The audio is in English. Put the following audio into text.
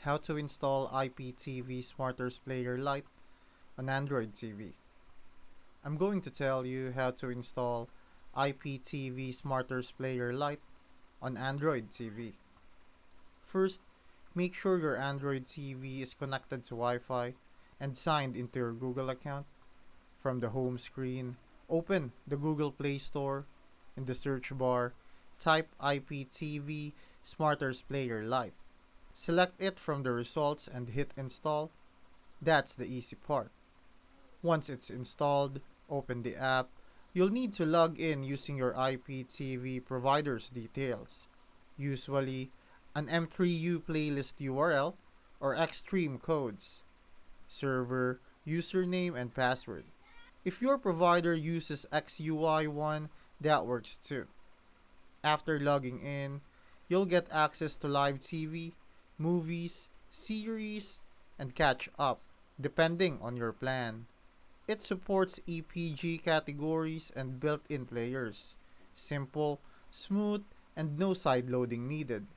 How to install IPTV Smarters Player Lite on Android TV. I'm going to tell you how to install IPTV Smarters Player Lite on Android TV. First, make sure your Android TV is connected to Wi-Fi and signed into your Google account. From the home screen, open the Google Play Store. In the search bar, type IPTV Smarters Player Lite. Select it from the results and hit install. That's the easy part. Once it's installed, open the app. You'll need to log in using your IPTV provider's details, usually an M3U playlist URL or Xstream codes, server, username, and password. If your provider uses XUI1, that works too. After logging in, you'll get access to live TV, movies, series, and catch up, depending on your plan. It supports EPG categories and built in players. Simple, smooth, and no side loading needed.